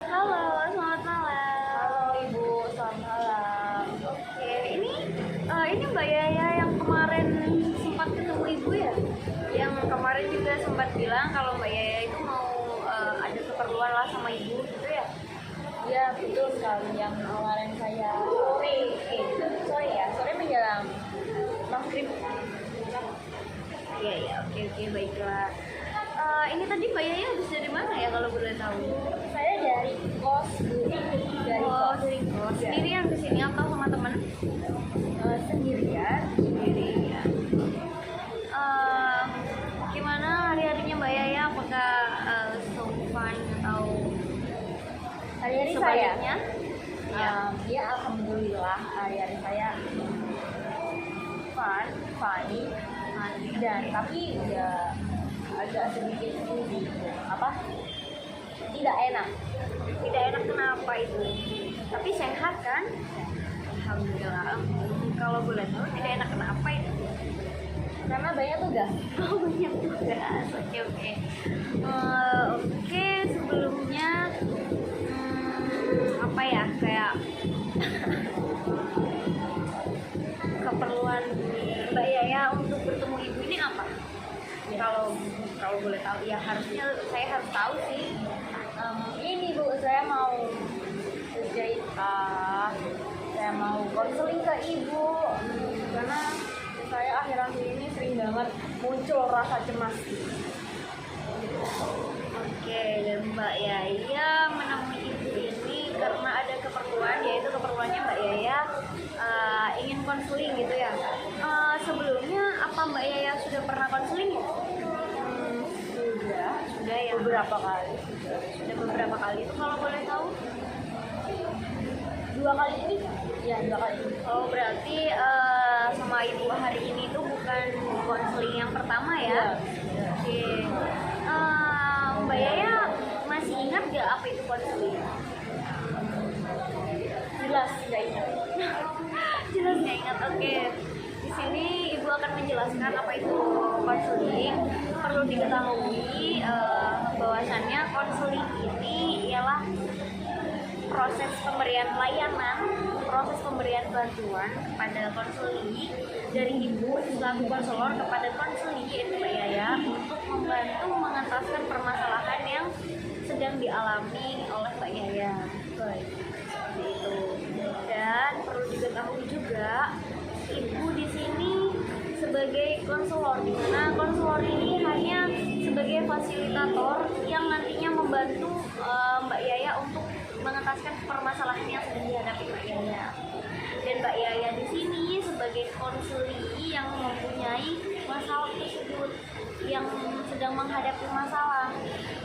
Halo, selamat malam. Halo Ibu, selamat malam. Oke, ini Mbak Yaya yang kemarin sempat ketemu Ibu ya? Yang kemarin juga sempat bilang kalau Mbak Yaya itu mau ada keperluan lah sama Ibu gitu ya? Ya betul sekali, yang kemarin saya sore menjelang maghrib. Iya ya, oke baiklah. Ini tadi Mbak Yaya habis dari mana ya kalau boleh tahu? Saya dari kos, Bu. Dari kos. Dari kos. Ya. Sendirian kesini atau sama teman? Sendirian. Sendirian. Gimana hari-harinya Mbak Yaya? Apakah so fun atau Hari-hari saya, sebaliknya? ya alhamdulillah hari-hari saya funny, dan tapi udah agak sedikit ini tidak enak. Tidak enak kenapa itu? Tapi sehat kan? Alhamdulillah. Kalau boleh tahu tidak enak kenapa itu? Karena banyak tugas. Oh banyak tugas. Oke. Oke, sebelumnya apa ya, kayak keperluan Mbak Yaya untuk bertemu Ibu ini apa? Kalau boleh tahu ya, harusnya saya harus tahu sih. Ini Bu, saya mau cerita, saya mau konseling ke Ibu karena saya akhir-akhir ini sering banget muncul rasa cemas. Oke, dan Mbak Yaya menemui Ibu ini karena ada keperluan, yaitu keperluannya Mbak Yaya ingin konseling gitu ya. Sebelumnya apa Mbak Yaya sudah pernah konseling ya? Sudah ya. Beberapa kali. Sudah beberapa kali itu kalau boleh tahu? 2 kali ini? Ya, 2 kali ini. Oh berarti sama Ibu hari ini tuh bukan konseling yang pertama ya? Iya. Oke. Mbak Yaya masih ingat gak apa itu konseling? Jelas nggak ingat. Jelas nggak ingat. Oke. Di sini Ibu akan menjelaskan apa itu konseling. Perlu diketahui bahwasannya konseling ini ialah proses pemberian layanan, proses pemberian bantuan kepada konseli dari Ibu selaku konselor kepada konseli yaitu Mbak Yaya untuk membantu mengentaskan permasalahan yang sedang dialami oleh Mbak Yaya. Baik, seperti itu. Dan perlu diketahui juga Ibu di sini sebagai konselor, di mana konselor ini hanya sebagai fasilitator yang nantinya membantu Mbak Yaya untuk mengentaskan permasalahan yang sedang dihadapi Mbak Yaya. Dan Mbak Yaya di sini sebagai konseli yang mempunyai masalah tersebut, yang sedang menghadapi masalah.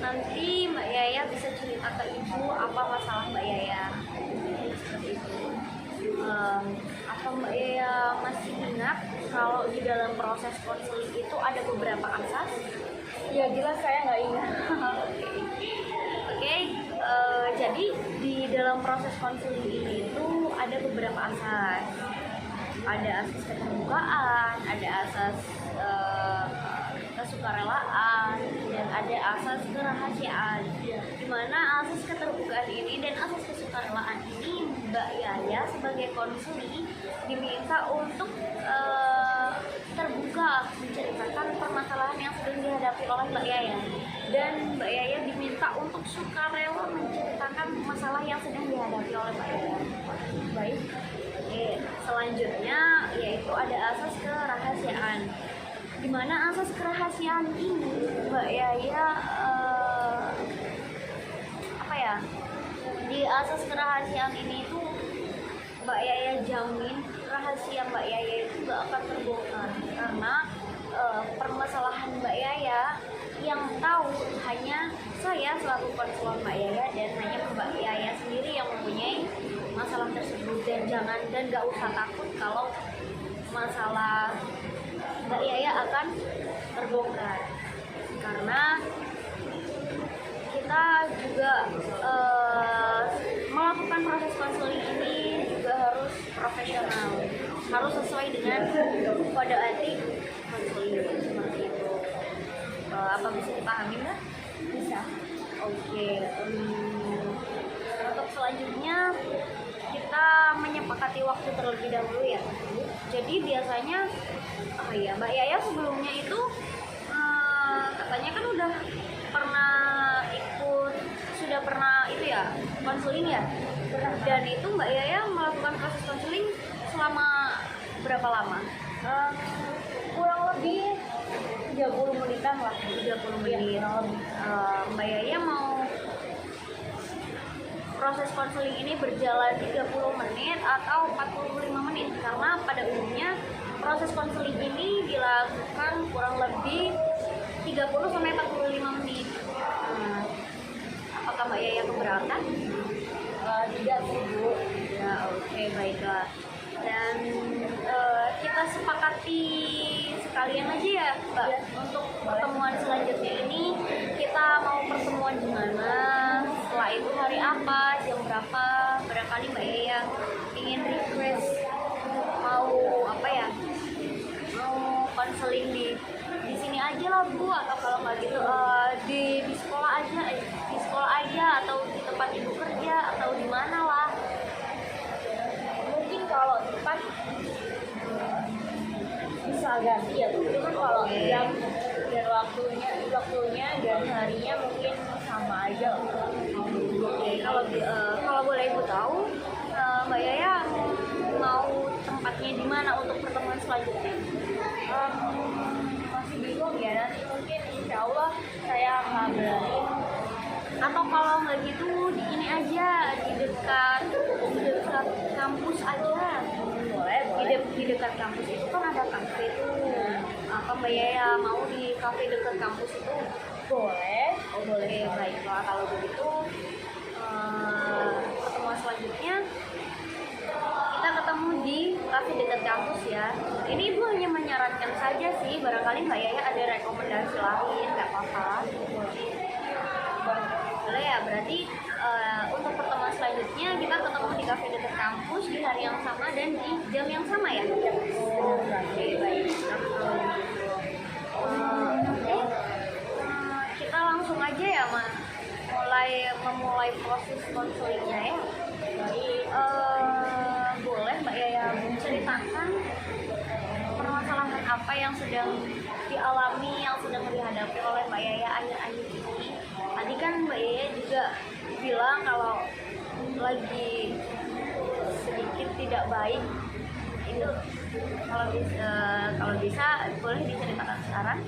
Nanti Mbak Yaya bisa cerita ke Ibu apa masalah Mbak Yaya. Seperti itu. Apa Mbak Yaya masih ingat kalau di dalam proses konseling itu ada beberapa asas? Ya jelas saya nggak ingat. Oke, jadi di dalam proses konseling ini itu ada beberapa asas. Ada asas keterbukaan, ada asas kesukarelaan, dan ada asas kerahasiaan. Dimana asas keterbukaan ini dan asas kesukarelaan ini Mbak Yaya sebagai konseli diminta untuk terbuka menceritakan permasalahan yang sedang dihadapi oleh Mbak Yaya, dan Mbak Yaya diminta untuk sukarela menceritakan masalah yang sedang dihadapi oleh Mbak Yaya. Baik. Oke, selanjutnya yaitu ada asas kerahasiaan. Di mana asas kerahasiaan ini Mbak Yaya di asas kerahasiaan ini itu Mbak Yaya jamin rahasia Mbak Yaya itu gak akan terbongkar, karena permasalahan Mbak Yaya yang tahu hanya saya selaku konselor Mbak Yaya, dan hanya Mbak Yaya sendiri yang mempunyai masalah tersebut. Dan gak usah takut kalau masalah Mbak Yaya akan terbongkar, karena kita juga melakukan proses konseling ini juga harus profesional, harus sesuai dengan kode etik konseling seperti itu. Apa bisa dipahami nggak? Bisa. Oke. selanjutnya kita menyepakati waktu terlebih dahulu ya. Jadi biasanya Mbak Yaya sebelumnya itu katanya kan sudah pernah itu ya konseling ya. Dan itu Mbak Yaya melakukan proses konseling selama berapa lama? Kurang lebih 30 menitan lah. 30 menit. Ya, Mbak Yaya mau proses konseling ini berjalan 30 menit atau 45 menit? Karena pada umumnya proses konseling ini dilakukan kurang lebih 30 sampai 45 menit. Apakah Mbak Yaya keberatan? tidak sih Bu. Ya, oke, baiklah. Dan kita sepakati sekalian aja ya Mbak, Ya. untuk pertemuan selanjutnya ini kita mau pertemuan di mana, setelah itu hari apa, jam berapa. Barangkali Mbak Yaya ingin request mau konseling di sini aja lah Bu, atau kalau nggak gitu di sekolah aja atau di tempat ibu kerja atau di mana lah. Mungkin kalau tempat bisa ganti ya Bu. Cuman kalau jam dan waktunya dan harinya mungkin sama aja. Oke, kalau boleh Ibu tahu, Mbak Yaya mau tempatnya di mana untuk pertemuan selanjutnya? Masih bingung ya, nanti mungkin insya Allah saya kabarin. Atau kalau nggak gitu di ini aja, di dekat kampus aja. Boleh. Di dekat kampus itu kan ada kafe tuh. Apa Mbak Yaya mau di kafe dekat kampus itu? Boleh. Oh boleh, baiklah kalau begitu pertemuan selanjutnya kita ketemu di kafe dekat kampus ya. Ini Ibu hanya menyarankan saja sih, barangkali Mbak Yaya ada rekomendasi lain, nggak apa-apa. Boleh ya, berarti untuk pertemuan selanjutnya kita ketemu di kafe dekat kampus di hari yang sama dan di jam yang sama ya. Oke, baik. Kita langsung aja ya memulai proses konselingnya ya. Boleh Mbak Yaya ceritakan permasalahan apa yang sedang dialami, yang sedang dihadapi oleh Mbak Yaya akhir-akhir ini. Tadi kan Mbak Yaya juga bilang kalau lagi sedikit tidak baik. Itu kalau bisa boleh diceritakan sekarang.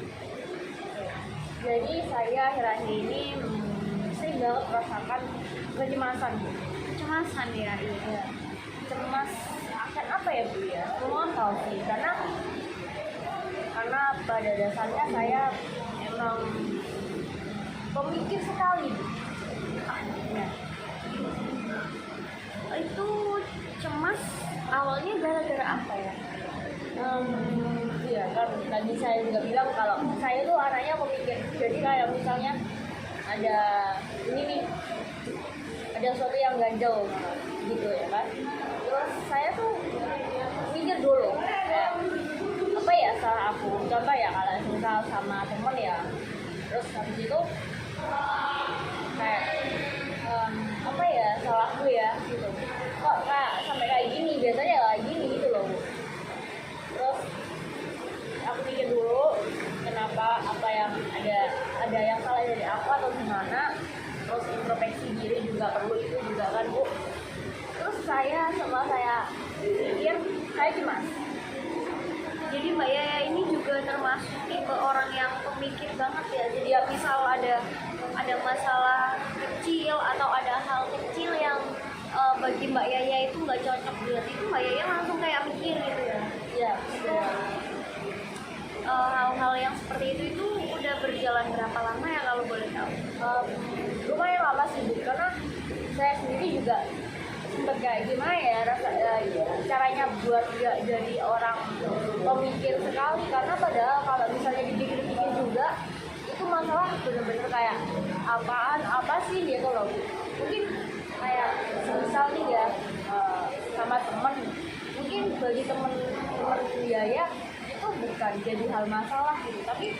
Jadi saya akhir-akhir ini sering banget merasakan kecemasan Bu. Kecemasan ya, iya. Cemas akan apa ya Bu ya? Belum tahu sih, karena pada dasarnya saya emang pemikir sekali. Nah, itu cemas awalnya gara-gara apa ya? Iya kan tadi saya juga bilang kalau saya tuh anaknya pemikir. Jadi kayak misalnya ada ini nih, ada sesuatu yang ganjel gitu ya kan. Terus saya tuh mikir dulu kayak apa ya salah aku. Contoh ya kalau misal sama temen ya. Terus habis itu kayak apa ya salahku ya gitu. Kok sampai kayak gini, biasanya kayak gini gitu loh Bu. Terus aku pikir dulu kenapa, apa yang ada yang salah dari aku atau gimana. Terus introspeksi diri juga perlu, itu juga kan Bu. Terus setelah saya pikir saya cemas. Jadi Mbak Yaya ini juga termasuk tipe orang yang pemikir banget ya. Jadi ya misal ada masalah kecil atau ada hal kecil yang bagi Mbak Yaya itu nggak cocok buat itu, Mbak Yaya langsung kayak mikir gitu ya. Iya. Hal-hal yang seperti itu udah berjalan berapa lama ya kalau boleh tahu? Lumayan lama sih Bu, karena saya sendiri juga sempet kayak gimana ya caranya buat gak jadi orang pemikir sekali. Karena padahal kalau misalnya dipikir-pikir juga itu masalah bener-bener kayak apa sih dia tuh loh. Mungkin kayak misal nih ya sama temen, mungkin bagi temen Yaya itu bukan jadi hal masalah gitu, tapi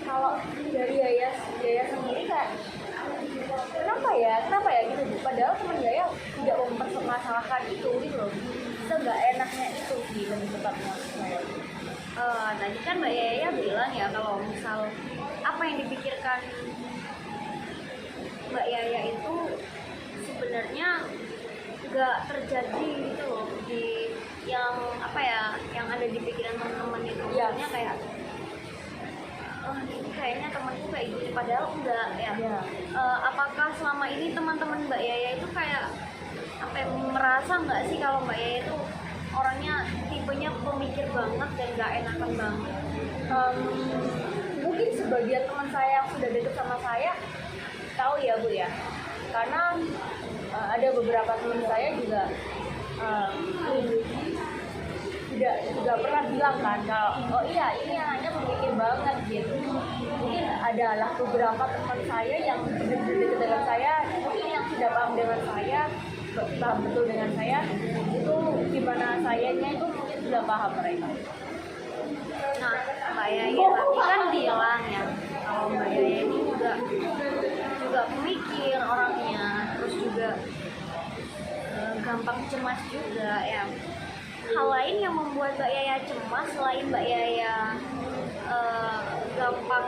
kalau dari Yaya sendiri kayak kenapa ya gitu Bu. Padahal temen Yaya singkatnya saya. Tadi kan Mbak Yaya bilang ya kalau misal apa yang dipikirkan Mbak Yaya itu sebenarnya nggak terjadi gitu loh di yang apa ya yang ada di pikiran teman-teman itu. Iya. Maksudnya kayak ini kayaknya temanku kayak gini padahal enggak ya. Iya. Apakah selama ini teman-teman Mbak Yaya itu kayak apa ya, merasa nggak sih kalau Mbak Yaya itu orangnya tipenya pemikir banget dan nggak enakan banget? Mungkin sebagian teman saya yang sudah dekat sama saya tahu ya Bu ya, karena ada beberapa teman saya juga juga pernah bilang kan kalau oh iya ini anaknya pemikir banget gitu. Mungkin adalah beberapa teman saya yang dekat dengan saya, mungkin yang sudah paham dengan saya, paham betul dengan saya, itu gimana sayanya itu mungkin sudah paham mereka. Nah, Mbak Yaya tadi kan bilang ya kalau Mbak Yaya ini juga pemikir orangnya, terus juga gampang cemas juga ya. Hal lain yang membuat Mbak Yaya cemas selain Mbak Yaya gampang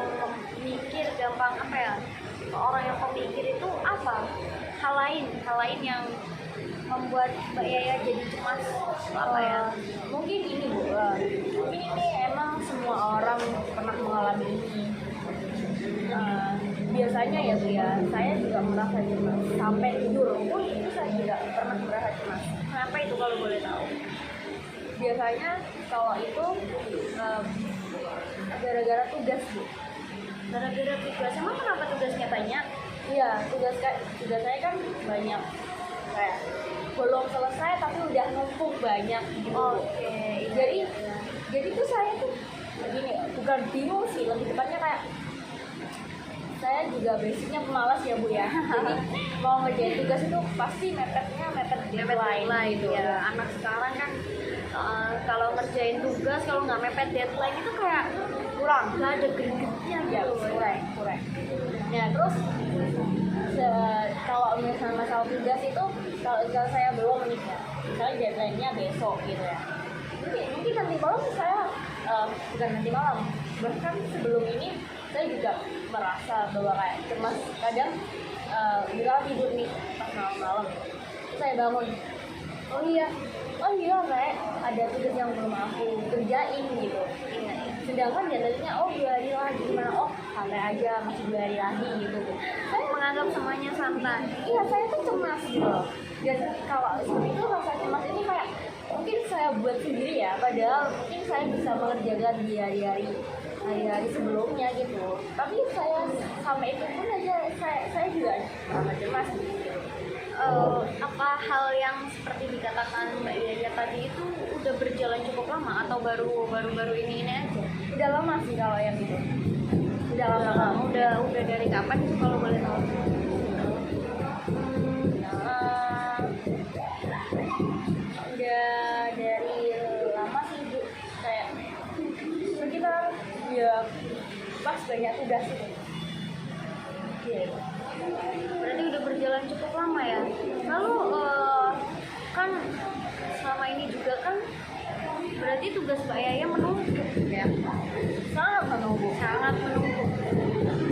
mikir, gampang apa ya, orang yang pemikir itu apa? Hal lain yang membuat Mbak Yaya jadi cemas apa ya? Mungkin ini Bu, mungkin ini emang semua orang pernah mengalami ini. Biasanya ya Bu ya, saya juga merasa cemas sampai tidur pun itu saya juga pernah merasa cemas. Kenapa itu kalau boleh tahu? Biasanya kalau itu gara-gara tugas Bu. Gara-gara tugas, emang kenapa tugasnya banyak? Iya, tugas saya kan banyak, kayak belum selesai tapi udah numpuk banyak gitu. Oke. Jadi tuh saya tuh begini, bukan bingung sih, lebih tepatnya kayak saya juga basicnya pemalas ya Bu ya. Jadi mau ngerjain tugas itu pasti mepet deadline gitu ya. Anak sekarang kan kalau ngerjain tugas kalau nggak mepet deadline itu kayak kurang, nggak ada gregetnya ya gitu. kurang. Nah terus kalau misalnya masalah tugas itu kalau saya belum menikah, misalnya deadline-nya besok gitu ya, mungkin nanti malam saya bukan nanti malam, bahkan sebelum ini saya juga merasa bahwa kayak cemas. Kadang misalnya tidur nih pas malam-malam saya bangun, oh iya kayak ada tugas yang belum aku kerjain gitu. Sedangkan jadinya oh 2 hari lagi, gimana, oh santai aja masih 2 hari lagi gitu. Saya menganggap semuanya santai. Iya, saya tuh cemas gitu. Dan kalau seperti itu rasa cemas ini kayak mungkin saya buat sendiri ya, padahal mungkin saya bisa mengerjakan di hari-hari sebelumnya gitu. Tapi saya sampai itu pun aja saya juga sangat cemas gitu. Apa hal yang seperti dikatakan Mbak Yaya tadi itu udah berjalan cukup lama atau baru ini aja? Udah lama sih kalau yang itu. Udah lama. Udah dari kapan itu kalau boleh tahu? Udah dari lama sih Bu, kayak sekitar ya pas banyak tugas itu. Berarti udah berjalan cukup lama ya. Lalu kan selama ini juga kan berarti tugas Mbak Yaya menumpuk ya. Sangat menunggu.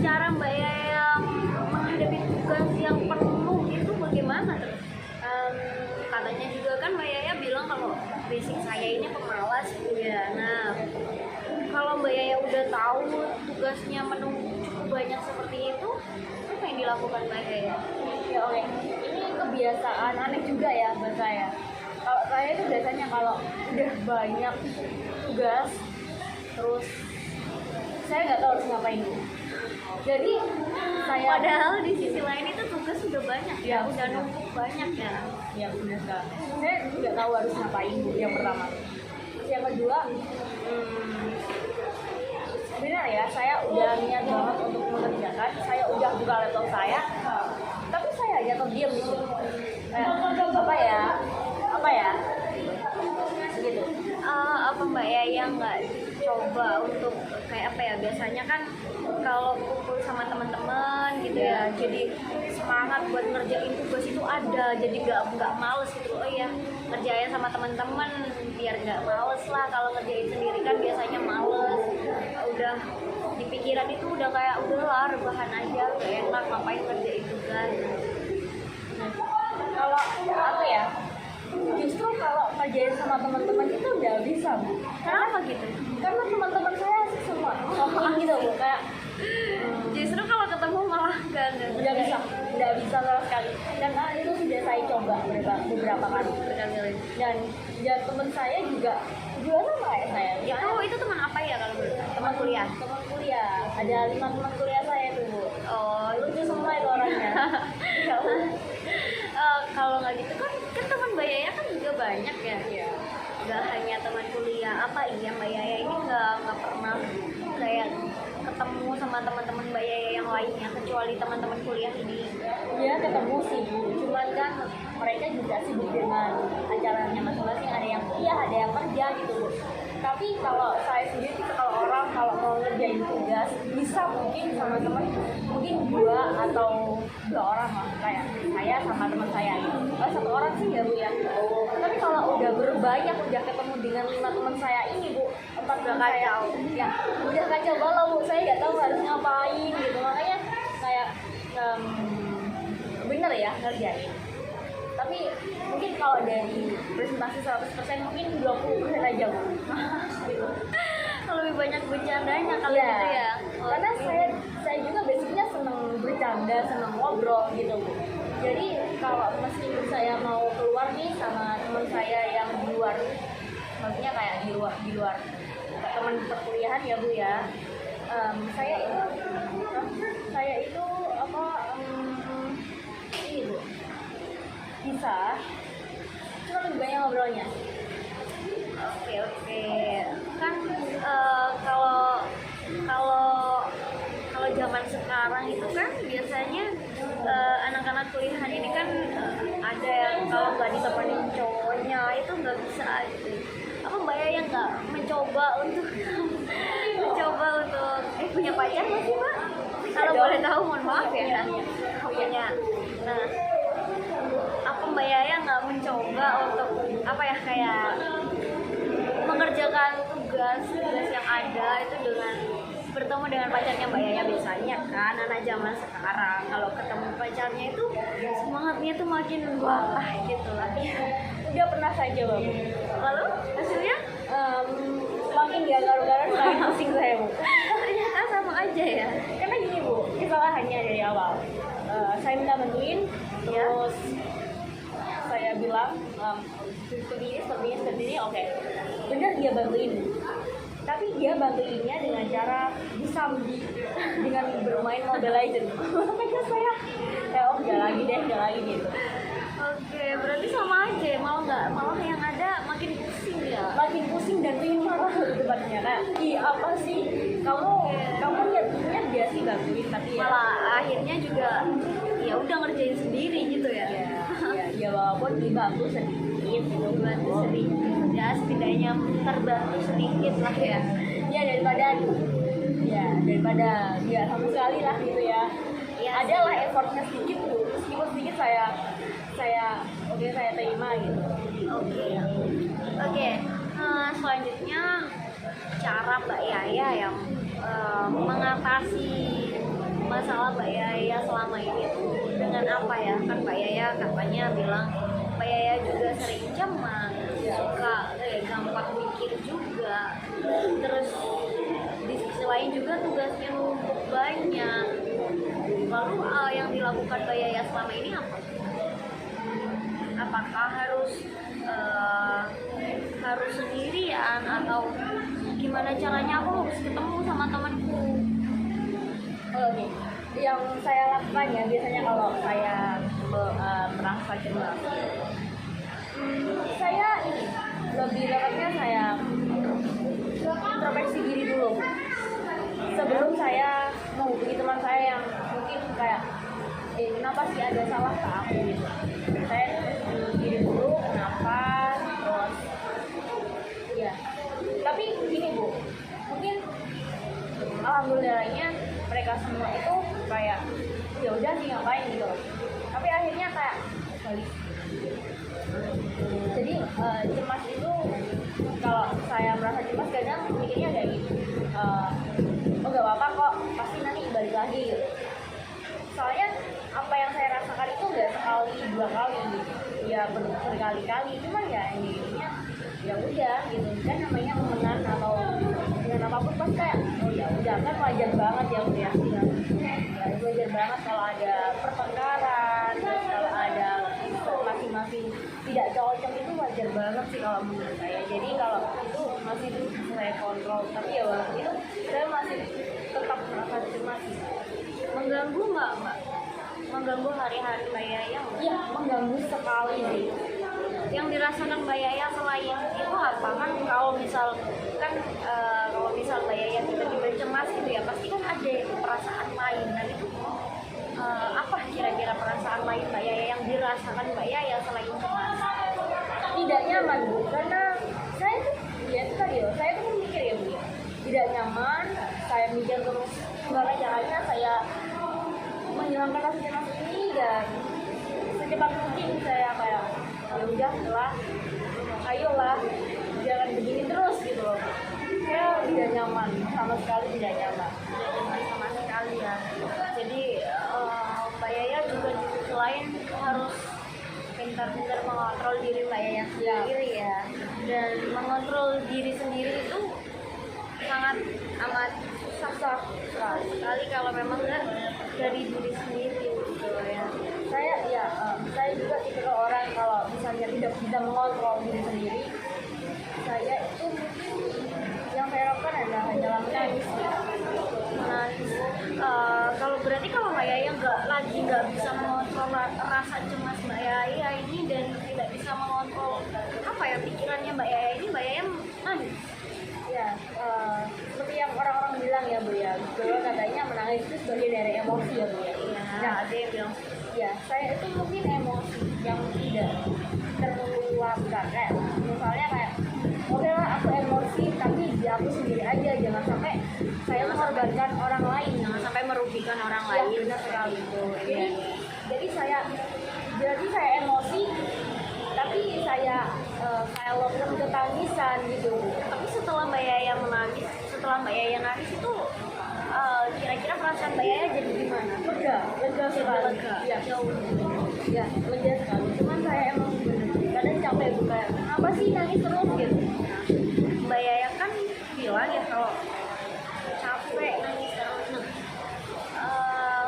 Cara Mbak Yaya menghadapi tugas yang penuh itu bagaimana terus? Katanya juga kan Mbak Yaya bilang kalau basic saya ini pemalas ya. Nah, kalau Mbak Yaya udah tahu tugasnya menumpuk cukup banyak seperti itu, apa yang dilakukan Mbak Yaya? Ya oke, ini kebiasaan aneh juga ya buat saya. Kalau saya itu biasanya kalau udah banyak tugas, terus saya nggak tahu harus ngapain. Jadi saya Padahal di sisi lain itu tugas sudah banyak ya, Ya, udah sudah. numpuk banyak ya. ya benar sekali. Saya nggak tahu harus ngapain yang pertama. Terus yang kedua, sebenarnya ya saya udah niat banget untuk mengerjakan. Saya udah buka laptop saya, tapi saya aja terdiam di situ. Apa ya? Gitu. Apa Mbak Yaya nggak coba untuk kayak apa ya, biasanya kan kalau kumpul sama teman-teman gitu ya, jadi semangat buat ngerjain tugas itu ada, jadi nggak males gitu. Oh iya, ngerjain sama teman-teman biar nggak males lah. Kalau ngerjain sendiri kan biasanya males, udah di pikiran itu udah kayak udahlah rebahan aja, gak enak ngapain ngerjain tugas. Kalau apa ya, justru kalau ngerjain sama teman-teman itu udah bisa Bu. Kenapa gitu? Karena teman-teman saya asik semua ngomongin gitu Bu, kayak Justru kalau ketemu malah nggak bisa sama sekali. Dan itu sudah saya coba beberapa kali. berkali-kali. Dan teman saya juga sama kayak saya. Itu teman apa ya kalau menurut kamu? Teman kuliah? Teman kuliah, ada 5 teman kuliah saya tuh Bu. Oh, Lucu semua itu orangnya. Ya Allah. Kalau nggak gitu kan teman Mbak Yaya kan juga banyak ya. Iya. Nggak hanya teman kuliah. Apa iya Mbak Yaya ini nggak pernah kayak ketemu sama teman-teman Mbak Yaya yang lainnya kecuali teman-teman kuliah ini? Iya ketemu sih Bu, cuman kan mereka juga sibuk dengan acaranya masing-masing, ada yang kuliah, ada yang kerja gitu Bu. Tapi kalau saya sendiri kalau mau ngerjain tugas bisa mungkin sama teman, mungkin 2 atau 2 orang lah, kayak saya sama teman saya gitu. 1 orang sih ya Bu ya. Tapi kalau udah berbanyak, udah ketemu dengan 5 teman saya ini Bu, 4 teman saya, ya udah kacau balau Bu, saya nggak tahu harus ngapain gitu. Makanya kayak bener ya ngerjain. Tapi mungkin kalau dari presentasi 100% mungkin 20% aja Bu. Gitu. Lebih banyak bercandanya kalau Iya. gitu ya. Karena saya juga basicnya seneng bercanda, seneng ngobrol gitu Bu. Jadi kalau meskipun saya mau keluar nih sama teman saya yang di luar, maksudnya kayak di luar teman perkuliahan ya Bu ya. Saya itu apa ini Bu, bisa cuma lebih banyak ngobrolnya. Oke. Kan kalau zaman sekarang itu kan biasanya anak-anak kuliahan ini kan ada yang kalau nggak ditemenin cowoknya itu nggak bisa gitu. Apa Mbak Yaya nggak mencoba untuk punya pacar nggak sih Mbak? Kalau boleh tahu mohon maaf ya. Punya. Nah, apa Mbak Yaya nggak mencoba untuk apa ya kayak mengerjakan tugas yang ada itu dengan bertemu dengan pacarnya Mbak Yaya? Biasanya kan anak zaman sekarang kalau ketemu pacarnya itu semangatnya tuh makin wah gitu lah. Udah pernah saya coba Bu. Lalu hasilnya Makin gak garu-garan, makin pusing saya Bu. ternyata sama aja ya. Karena gini Bu, kesalahannya dari awal. Saya minta bantuin, terus saya bilang seperti ini, oke. Bener dia bantuin, tapi dia bantuinnya dengan cara disambi dengan bermain Mobile Legends. Makanya saya nggak lagi gitu. Oke, berarti sama aja ya, malah yang ada makin pusing ya. Makin pusing dan pengen marah depannya kan. Apa sih kamu lihat dia sih bantuin, tapi ya Malah akhirnya juga ya udah ngerjain sendiri gitu ya. ya walaupun dibantu sedikit gitu. Dibantu sedikit ya, setidaknya terbantu sedikit lah ya. Ya daripada dia sama sekali lah gitu ya. Iya Ada lah effortnya sedikit tuh, meskipun sedikit saya terima gitu. Oke. Selanjutnya cara Mbak Yaya yang mengatasi masalah Mbak Yaya selama ini tuh dengan apa ya? Kan Mbak Yaya katanya bilang Mbak Yaya juga sering cemas, suka gampang mikir juga, terus di sisi lain juga tugasnya numpuk banyak. Lalu yang dilakukan Mbak Yaya selama ini apa? Apakah harus sendirian atau gimana caranya aku harus ketemu sama temanku? Oke. Yang saya lakukan ya biasanya kalau saya merasa cemas, saya ini lebih tepatnya saya introspeksi diri dulu sebelum saya menghubungi teman saya yang mungkin kayak kenapa sih ada salah ke aku gitu. Saya diri dulu kenapa, terus ya. Tapi gini Bu, mungkin alhamdulillahnya mereka semua itu kayak ya udah sih ngapain gitu. Tapi akhirnya kayak balik. Jadi cemas itu apa yang saya rasakan itu nggak sekali dua kali gitu. Ya berkali-kali, cuman ya intinya ya udah gitu kan, namanya temenan atau dengan apapun pasti kayak oh ya udah kan wajar banget ya udah ya wajar banget kalau ada pertengkaran, terus kalau ada masing-masing tidak cocok, itu wajar banget sih kalau menurut saya. Jadi kalau itu masih bisa saya kontrol, tapi ya walaupun itu saya masih tetap merasa cemas. Mengganggu nggak mbak? Mengganggu hari-hari Mbak Yaya nggak? Iya, mengganggu sekali sih. Yang dirasakan Mbak Yaya selain itu apa? Kan kalau misal Mbak Yaya tiba-tiba cemas gitu ya, pasti kan ada perasaan lain. Dan itu apa kira-kira perasaan lain Mbak Yaya yang dirasakan Mbak Yaya selain cemas? Tidak nyaman Bu, karena saya tuh ya itu tadi loh, saya tuh mikir ya Bu ya, tidak nyaman. Saya mikir terus gimana caranya saya menghilangkan rasa cemas ini, dan secepat mungkin saya kayak ya udah lah, ayolah jangan begini terus gitu loh. Saya tidak nyaman, sama sekali tidak nyaman. Sama sekali ya. Jadi Mbak Yaya juga selain harus pintar-pintar mengontrol diri Mbak Yaya sendiri ya, dan mengontrol diri sendiri itu sangat amat susah sekali kalau memang dari diri sendiri gitu ya. Saya juga tipe orang kalau misalnya tidak bisa mengontrol diri sendiri, saya itu yang saya lakukan adalah hanyalah menangis. Kalau berarti kalau Mbak Yaya nggak bisa mengontrol rasa cemas Mbak Yaya ini, dan tidak bisa mengontrol apa ya pikirannya Mbak Yaya ini, Mbak Yaya nangis. Ya, seperti yang orang-orang bilang ya Bu ya, bahwa katanya menangis itu sebagai dari emosi ya Bu ya. Nah, ada yang bilang Ya, saya itu mungkin emosi yang tidak terluapkan, kayak misalnya kayak oke lah aku emosi, tapi di aku sendiri aja, jangan sampai saya mengorbankan orang lain, jangan sampai merugikan orang ya, lain. benar sekali itu. Jadi saya emosi, tapi saya lakukan ketangisan gitu. Tapi setelah Mbak Yaya nangis itu kira-kira perasaan Mbak Yaya jadi gimana? Lega sekali. Ya, ya lega sekali. Cuman saya emang kadang capek Bu, kayak apa sih nangis terus gitu. Mbak Yaya kan bilang ya kalau capek nangis terus.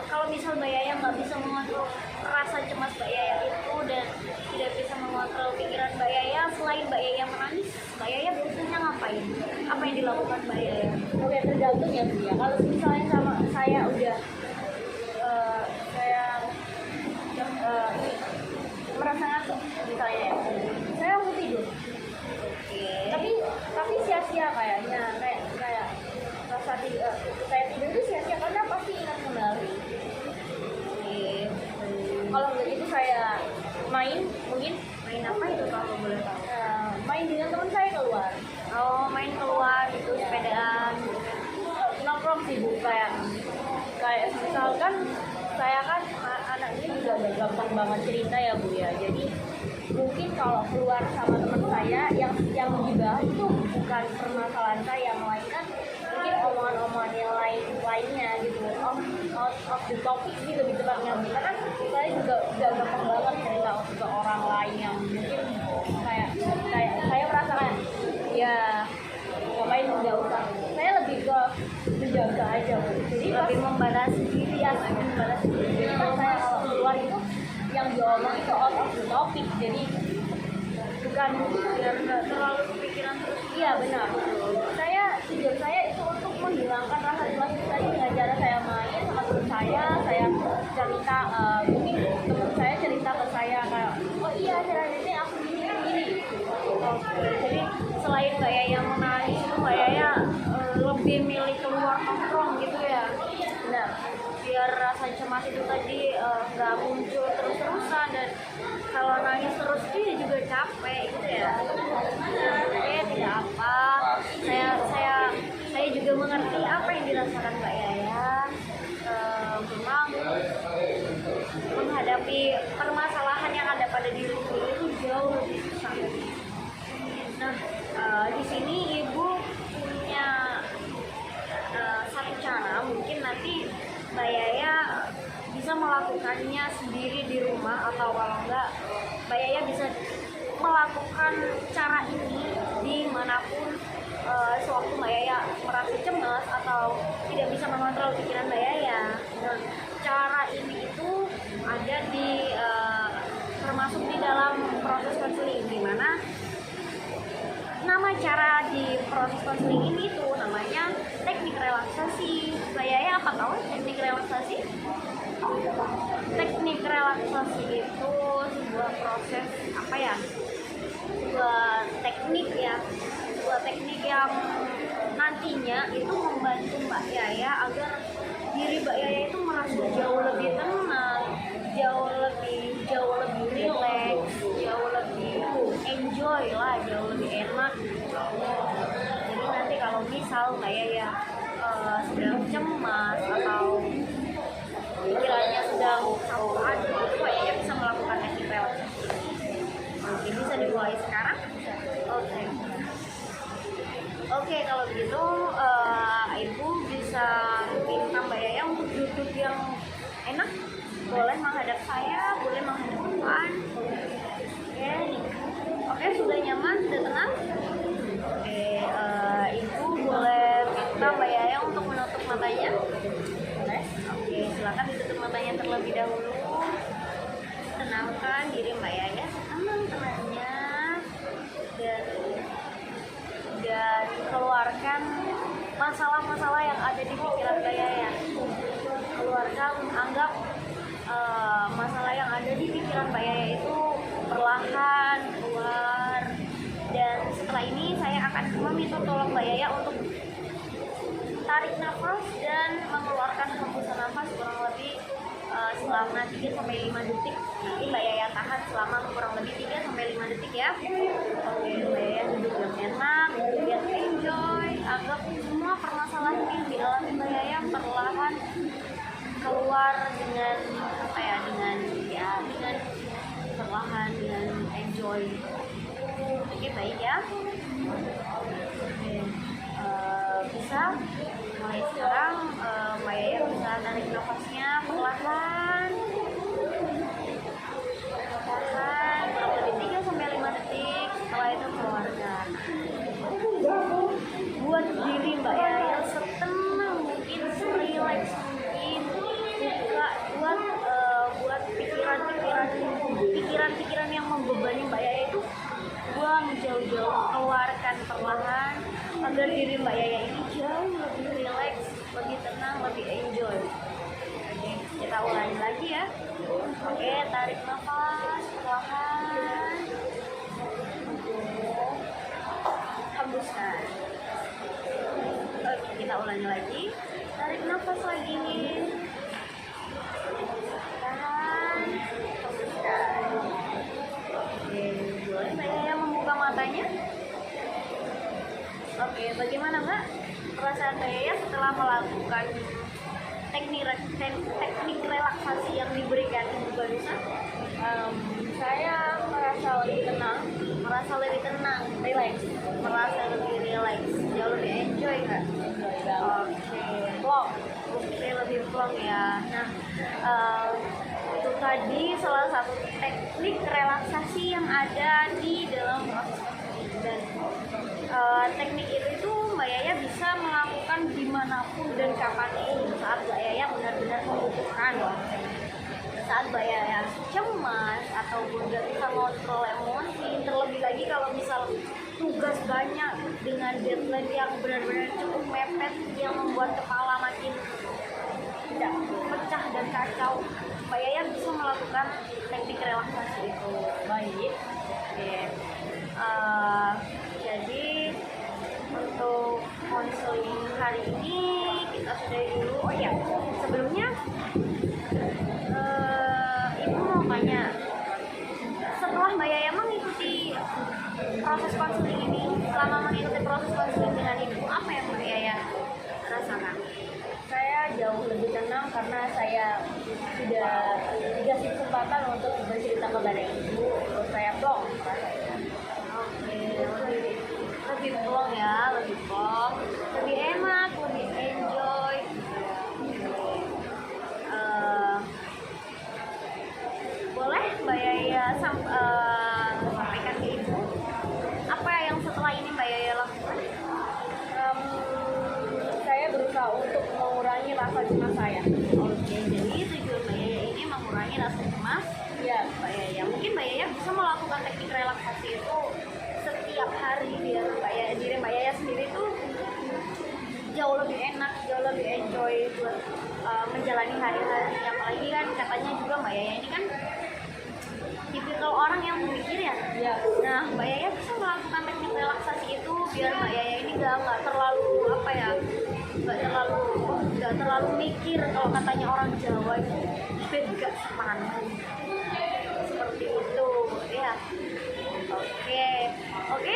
Kalau misal Mbak Yaya nggak bisa mengontrol rasa cemas Mbak Yaya itu, dan tidak bisa mengontrol pikiran Mbak Yaya, selain Mbak Yaya menangis, Mbak Yaya biasanya ngapain? Apa yang dilakukan Mbak Yaya? Oke, tergantung ya Bu ya. Kalau misalnya sama saya udah merasa ngantuk misalnya ya, saya langsung tidur. Tapi sia-sia kayaknya, kayak rasa saya tidur itu sia-sia karena pasti ingat kembali. Kalau nggak itu saya main Apa itu kalau boleh tahu? main dengan teman saya keluar. Oh, main keluar gitu, sepedaan. Nongkrong sih Bu, kayak misalkan saya kan anaknya juga udah gampang banget cerita ya Bu ya. Jadi mungkin kalau keluar sama teman saya yang dibahas itu bukan permasalahan saya, melainkan mungkin omongan-omongan yang lainnya gitu, out of the topic sih lebih tepatnya. Karena saya juga udah gampang banget cerita ke orang lain yang mungkin kayak saya merasa kayak ya ngapain, nggak usah. Saya lebih ke menjaga aja Bu. Jadi Lebih membatasi diri ya. Jadi pas saya kalau keluar itu yang diomong itu out of the topic, jadi bukan Biar nggak terlalu kepikiran terus. iya benar. Tujuan saya itu untuk menghilangkan rasa cemas itu tadi dengan cara saya main sama teman saya cerita, mungkin teman saya cerita ke saya kayak oh iya akhir-akhir aku gini. Jadi selain Mbak Yaya menangis itu Mbak Yaya lebih milih keluar nongkrong gitu ya. Benar. Biar rasa cemas itu tadi nggak muncul terus-terusan, dan kalau nangis terus dia juga capek gitu ya. Tidak apa, saya juga mengerti apa yang dirasakan Mbak Yaya. Memang menghadapi permasalahan yang ada pada diri sendiri itu jauh lebih susah. Nah, di sini Ibu punya satu cara, mungkin nanti Mbak Yaya bisa bisa melakukannya sendiri di rumah, atau kalau enggak Mbak Yaya bisa melakukan cara ini dimanapun sewaktu Mbak Yaya merasa cemas atau tidak bisa mengontrol pikiran Mbak Yaya. Nah, cara ini itu ada di termasuk di dalam proses konseling, di mana nama cara di proses konseling ini itu namanya teknik relaksasi. Mbak Yaya apa tahu teknik relaksasi? Teknik relaksasi itu sebuah proses apa ya? Sebuah teknik ya, sebuah teknik yang nantinya itu membantu Mbak Yaya agar diri Mbak Yaya itu merasa jauh lebih tenang, jauh lebih rileks, jauh lebih enjoy lah, jauh lebih enak. Jadi nanti kalau misal Mbak Yaya sedang cemas atau pikirannya sedang apa itu Mbak Yaya bisa melakukan teknik relaksasi. Oke, bisa dimulai sekarang. Oke, kalau begitu Ibu bisa minta Mbak Yaya untuk duduk yang enak. Boleh menghadap saya, boleh menghadap depan. Oke, sudah nyaman, sudah tenang. Oke, Ibu boleh minta Mbak Yaya untuk menutup matanya. Oke, silakan ditutup matanya terlebih dahulu. Tenangkan diri Mbak Yaya, tenang-tenangnya, dan keluarkan masalah-masalah yang ada di pikiran Mbak Yaya. Keluarkan, anggap masalah yang ada di pikiran Mbak Yaya itu perlahan keluar. Dan setelah ini saya akan meminta tolong Mbak Yaya untuk tarik nafas dan mengeluarkan hembusan nafas kurang lebih selama 3-5 detik. Nanti Mbak Yaya tahan selama kurang lebih 3-5 detik ya. Oke, Mbak Yaya duduk yang enak, duduk yang enjoy. Anggap semua permasalahan yang dialami Mbak Yaya perlahan keluar dengan apa ya, dengan perlahan, dengan enjoy. Oke, baik ya. Oke, bisa mulai sekarang Mbak Yaya bisa tarik nafasnya perlahan kurang lebih 3-5 detik. Setelah itu keluarkan. Buat diri Mbak Yaya setenang mungkin, serileks mungkin. Buat pikiran-pikiran yang membebani Mbak Yaya itu buang jauh-jauh, keluarkan perlahan agar diri Mbak Yaya ini jauh lebih rileks, lebih tenang, lebih enjoy. Oke, kita ulangi lagi ya. Oke, tarik nafas perlahan, hembuskan. Oke, kita ulangi lagi. Tarik nafas lagi, tahan, hembuskan. Oke, boleh Mbak Yaya membuka matanya. Oke, bagaimana Mbak perasaan Mbak Yaya setelah melakukan teknik relaksasi yang diberikan Ibu barusan? Saya merasa lebih tenang, rileks, jauh lebih enjoy nggak? Oke, lebih plong ya. Nah, itu tadi salah satu teknik relaksasi yang ada di dalam proses konseling. Dan teknik itu Mbak Yaya bisa melakukan dimanapun dan kapanpun saat Mbak Yaya benar-benar membutuhkan. Saat Mbak Yaya cemas ataupun gak bisa ngontrol emosi, terlebih lagi kalau misal tugas banyak dengan deadline yang benar-benar cukup mepet yang membuat kepala makin tidak pecah dan kacau, Mbak Yaya bisa melakukan teknik relaksasi itu. baik. Oke. Jadi untuk konseling hari ini kita sudahi dulu. Oh ya, sebelumnya Ibu mau tanya, setelah Mbak Yaya mengikuti proses konseling ini, selama mengikuti proses konseling dengan Ibu, apa yang Mbak Yaya rasakan? Saya jauh lebih tenang karena saya sudah dikasih kesempatan untuk bercerita kepada Ibu. Terus saya plong rasanya. Oke, lebih plong ya, lebih plong, lebih enak, lebih enjoy. rasa cemas. Iya. Mbak Yaya, mungkin Mbak Yaya bisa melakukan teknik relaksasi itu setiap hari biar diri Mbak Yaya sendiri tuh jauh lebih enak, jauh lebih enjoy buat menjalani hari-hari. Apalagi kan katanya juga Mbak Yaya ini kan tipikal orang yang memikir ya. Iya. Nah, Mbak Yaya bisa melakukan teknik relaksasi itu biar Mbak Yaya ini nggak terlalu apa ya, nggak terlalu mikir. Kalau katanya orang Jawa itu gak sepaneng seperti itu ya. Oke,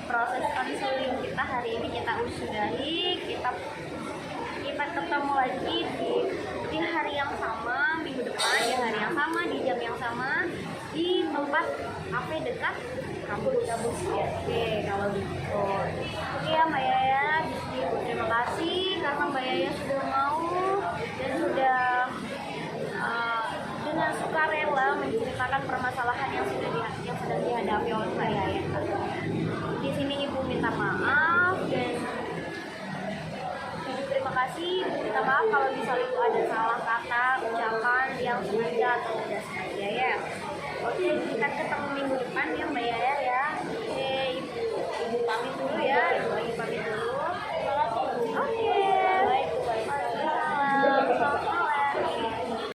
proses konseling kita hari ini kita sudahi. Kita ketemu lagi di hari yang sama minggu depan, di hari yang sama, di jam yang sama, di tempat kafe dekat kampus. Oke, kalau gitu. Oke ya Mbak Yaya, terima kasih karena Mbak Yaya sudah mau dan sudah dengan sukarela menceritakan permasalahan yang sedang dihadapi oleh Mbak Yaya. Di sini Ibu minta maaf dan terima kasih. Minta maaf kalau misalnya itu ada salah kata, ucapan yang sengaja atau tidak sengaja ya. Oke, kita ketemu minggu depan ya Mbak Yaya ya. Oke, Ibu pamit dulu ya.